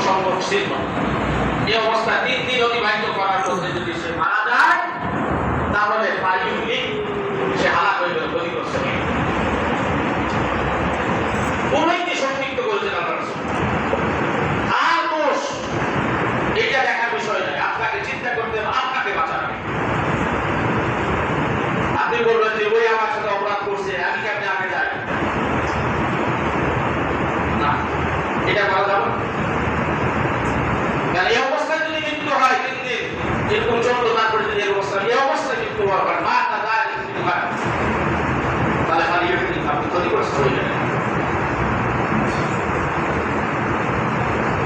সংরক্ষিত। এই অবস্থা 3 দিন অতিবাহিত করার মধ্যে যদি সে মারা যায় তাহলে পারিবারিক সে হালাক হয়ে গেল, ক্ষতিগ্রস্ত হয়ে গেল। উভয়কে সম্পৃক্ত করেছেন আল্লাহ রাসূল। আর দোষ এটা দেখার বিষয় নয়, আপনাকে চিন্তা করতে হবে আপনাকে বাঁচাবে। আপনি বলবেন যে ওই আমার সাথে অপরাধ করছে, আমি কেমনে আগে যাই? না, এটা করা যাবে না। কারণ এই অবস্থায় যদি মৃত্যু হয় 3 দিন এরকম চন্দ্র তারপরে যদি এই অবস্থায় মৃত্যু হওয়ার পর মা না যায় মৃত্যু হয়, তাহলে খালি আপনি ক্ষতিগ্রস্ত হয়ে যাবেন।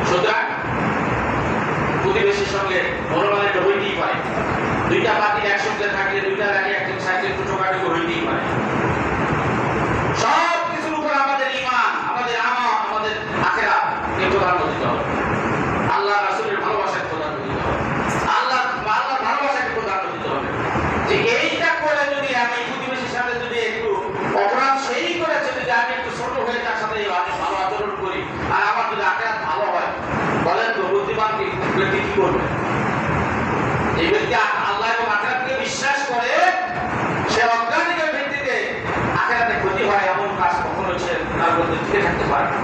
সুতরাং প্রতিবেশীর সঙ্গে মনোমালিন্য হইতেই পারে। 2টা পার্টির একসঙ্গে থাকলে 2টার আগে একজন সাইকেল ছোটখাটো হইতেই পারে। সব কিছুর উপর আমাদের ঈমান, আমাদের আমল, আমাদের আখিরাত এর প্রধান্য দিতে হবে। আল্লাহ রাসূলের ভালোবাসাকে প্রধান্য দিতে হবে। আল্লাহর ভালোবাসাকে প্রাধান্য দিতে হবে। যে এইটা করে যদি আমি প্রতিবেশীর সাথে যদি একটু অপরাধ সেই করেছে, যদি আমি একটু ছোট হয়ে তার সাথে ভালো আচরণ করি আর আমার যদি আখিরাত ভালো হয়, বলেন তো বুদ্ধিমান ব্যক্তি কি করবে? এই ব্যক্তি আল্লাহ এবং আখিরাতকে বিশ্বাস করে সে অজ্ঞানিকের ভিত্তিতে আখিরাতে ক্ষতি হয় এমন কাজ কখনো সে তার মধ্যে টিকে থাকতে পারে না।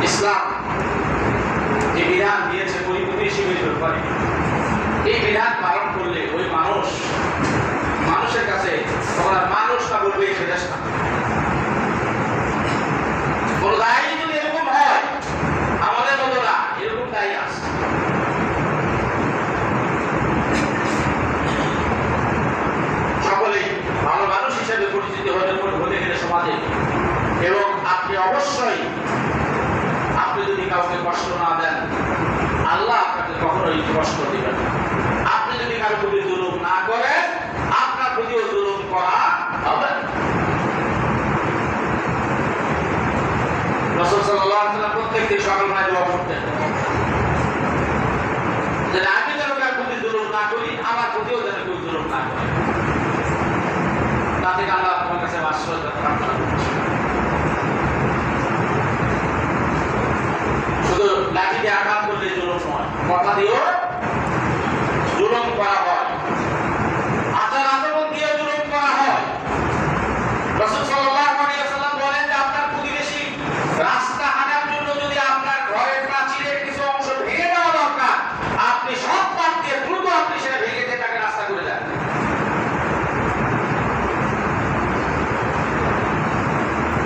ইসলাম যে বিধান দিয়েছে প্রতিবেশীর ব্যাপারে, এই বিধান পালন করলে ওই মানুষের কাছে মানুষটা বলবে এই ফেরেশতা। কোন দায়ী যদি এরকম হয়, আমাদের মতো না, এরকম দায়ী আছে। সকলেই ভালো মানুষ হিসেবে পরিচিত হতে গেলে সমাজে, এবং আপনি অবশ্যই আপনি যদি কাউকে কষ্ট না দেন, আল্লাহ আপনাকে কখনোই কষ্ট দিবেন না। আপনি যদি কারো প্রতি জুলুম না করেন, আপনার প্রতিও জুলুম করা হবে না। রাসূল সাল্লাল্লাহু আলাইহি ওয়াসাল্লাম প্রত্যেকদিন সকালবেলায় দোয়া করতেন যে আমি যেন কারো প্রতি জুলুম না করি, আমার প্রতিও যেন কেউ জুলুম না করে। তাতে আল্লাহ আপনার কাছে আশ্রয় প্রার্থনা করছি। শুধু লাঠি দিয়ে আঘাত করলে জুলুম নয়, কথা দিয়েও জুলুম করা হয়, আচার আচরণ দিয়ে জুলুম করা হয়। রাসূল সাল্লাল্লাহু আলাইহি ওয়াসাল্লাম বলেন যে আপনার প্রতিবেশী রাস্তা হাঁটার জন্য যদি আপনার ঘরের প্রাচীরের কিছু অংশ ভেঙে দেওয়া দরকার, আপনি সব পাত দিয়ে দ্রুত আপনি সেটা ভেঙে দিয়ে তাকে রাস্তা করে দেন।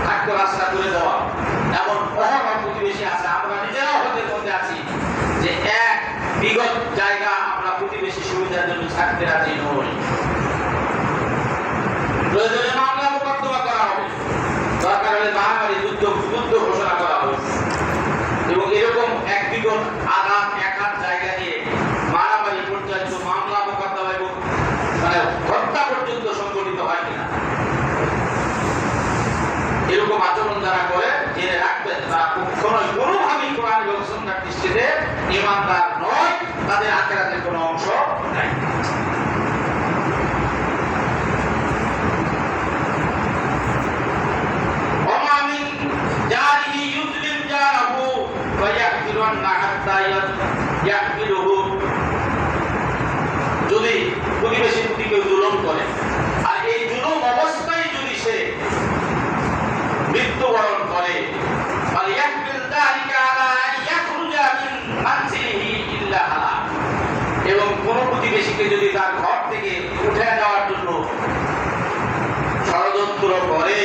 থাকতো রাস্তা করে দেওয়া এমন অহরহ প্রতিবেশী আছে। আমরা নিজেরাও হতে মধ্যে আছি যে এক বিগত জায়গা আমরা প্রতিবেশী সুবিধার জন্য থাকতে রাজি নই। প্রয়োজনে মামলা মোকদ্দমা করা হবে, দরকার হলে মহামারী যুদ্ধ ঘোষণা করা হবে। এবং এরকম এক বিগত আঘাত এক হাত জায়গা নিয়ে মারামারি পর্যন্ত মামলা মোকদ্দমা এবং হত্যা পর্যন্ত সংঘটিত হয় কিনা, এরকম আচরণ যারা করে জেনে রাখবেন তারা কখনোই কোনোভাবেই কোরআন এবং সুন্নাহর দৃষ্টিতে ঈমানদার নয়, তাদের আখিরাতের কোনো অংশ নাই। ওয়া মিন জারিহি ইউযলিম জারাহু ওয়া ইয়াকতুলুনা হাত্তা ইয়াকতুলুহু। যদি প্রতিবেশী প্রতি কেউ জুলুম করে আর এই জুলুম অবস্থায় যদি সে মৃত্যুবরণ করে, এবং কোন প্রতিবেশীকে যদি তার ঘর থেকে উঠে যাওয়ার জন্য ষড়যন্ত্র করে,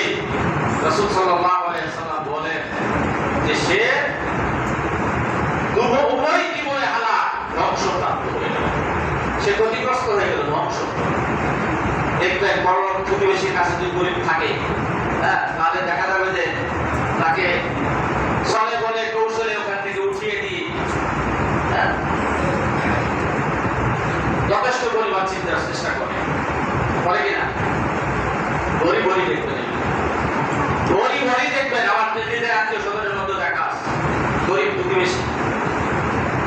রাসূল সাল্লাল্লাহু আলাইহি ওয়াসাল্লাম বলেন যে সে উভয় জীবনে হালাক, ধ্বংসপ্রাপ্ত হয়ে গেল, সে ক্ষতিগ্রস্ত হয়ে গেল, ধ্বংস। দেখবেন বড় প্রতিবেশীর কাছে যদি গরিব থাকে, তাহলে দেখা যাবে যে তাকে চলে বলে কৌশলে ওখান থেকে উঠিয়ে দিয়ে যথেষ্ট পরিমাণ চিন্তার চেষ্টা করে কিনা? ভরি দেখবেন, ভরি দেখবেন। আমার নিজেদের আত্মীয় স্বজনের মধ্যে দেখা আছে গরিব প্রতিবেশী,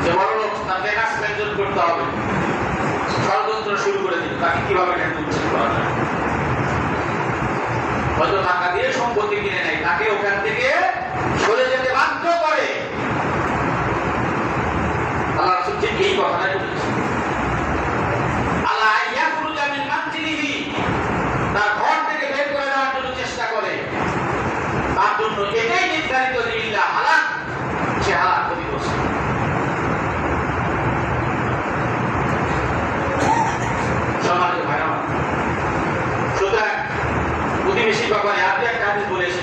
যে বড় লোক, তাকে কাজ মেনটেন করতে হবে, ষড়যন্ত্র শুরু করে দিল তাকে কিভাবে উচ্ছেদ করা যায়। হয়তো টাকা দিয়ে সম্পত্তি কিনে নেয়, তাকে ওখান থেকে সরে